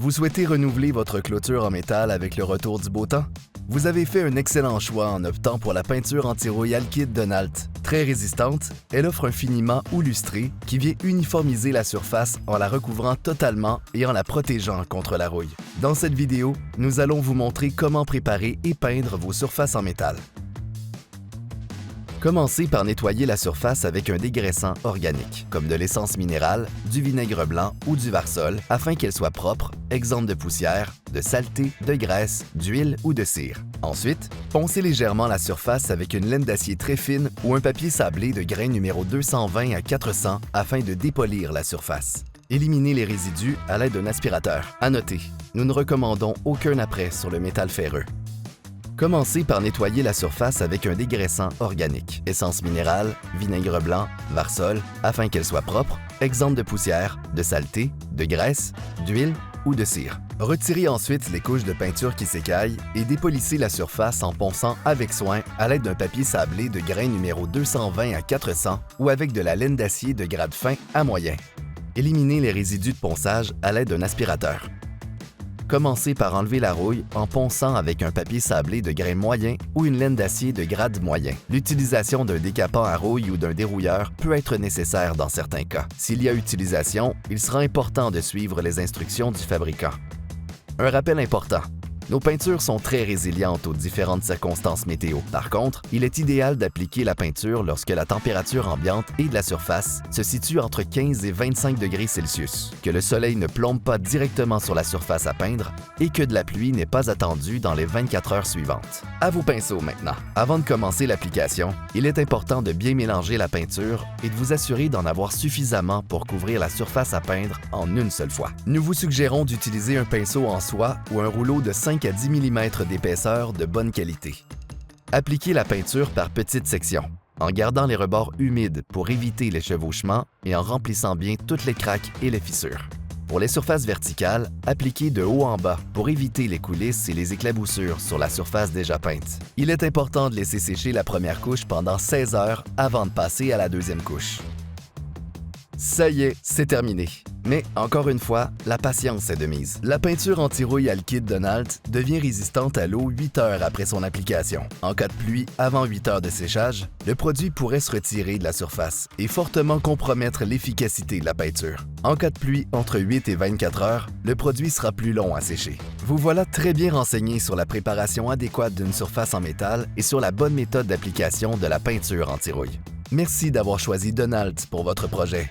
Vous souhaitez renouveler votre clôture en métal avec le retour du beau temps? Vous avez fait un excellent choix en optant pour la peinture anti-rouille Alkyd Donalt. Très résistante, elle offre un finiment ou lustré qui vient uniformiser la surface en la recouvrant totalement et en la protégeant contre la rouille. Dans cette vidéo, nous allons vous montrer comment préparer et peindre vos surfaces en métal. Commencez par nettoyer la surface avec un dégraissant organique, comme de l'essence minérale, du vinaigre blanc ou du Varsol, afin qu'elle soit propre, exempte de poussière, de saleté, de graisse, d'huile ou de cire. Ensuite, poncez légèrement la surface avec une laine d'acier très fine ou un papier sablé de grain numéro 220 à 400 afin de dépolir la surface. Éliminez les résidus à l'aide d'un aspirateur. À noter, nous ne recommandons aucun après sur le métal ferreux. Commencez par nettoyer la surface avec un dégraissant organique, essence minérale, vinaigre blanc, Varsol, afin qu'elle soit propre, exempte de poussière, de saleté, de graisse, d'huile ou de cire. Retirez ensuite les couches de peinture qui s'écaillent et dépolissez la surface en ponçant avec soin à l'aide d'un papier sablé de grain numéro 220 à 400 ou avec de la laine d'acier de grade fin à moyen. Éliminez les résidus de ponçage à l'aide d'un aspirateur. Commencez par enlever la rouille en ponçant avec un papier sablé de grain moyen ou une laine d'acier de grade moyen. L'utilisation d'un décapant à rouille ou d'un dérouilleur peut être nécessaire dans certains cas. S'il y a utilisation, il sera important de suivre les instructions du fabricant. Un rappel important. Nos peintures sont très résilientes aux différentes circonstances météo. Par contre, il est idéal d'appliquer la peinture lorsque la température ambiante et de la surface se situe entre 15 et 25 degrés Celsius, que le soleil ne plombe pas directement sur la surface à peindre et que de la pluie n'est pas attendue dans les 24 heures suivantes. À vos pinceaux maintenant. Avant de commencer l'application, il est important de bien mélanger la peinture et de vous assurer d'en avoir suffisamment pour couvrir la surface à peindre en une seule fois. Nous vous suggérons d'utiliser un pinceau en soie ou un rouleau de 5 à 10 mm d'épaisseur de bonne qualité. Appliquez la peinture par petites sections, en gardant les rebords humides pour éviter les chevauchements et en remplissant bien toutes les craques et les fissures. Pour les surfaces verticales, appliquez de haut en bas pour éviter les coulisses et les éclaboussures sur la surface déjà peinte. Il est important de laisser sécher la première couche pendant 16 heures avant de passer à la deuxième couche. Ça y est, c'est terminé. Mais, encore une fois, la patience est de mise. La peinture anti-rouille Alkyd Donalt devient résistante à l'eau 8 heures après son application. En cas de pluie avant 8 heures de séchage, le produit pourrait se retirer de la surface et fortement compromettre l'efficacité de la peinture. En cas de pluie entre 8 et 24 heures, le produit sera plus long à sécher. Vous voilà très bien renseigné sur la préparation adéquate d'une surface en métal et sur la bonne méthode d'application de la peinture anti-rouille. Merci d'avoir choisi Donalt pour votre projet.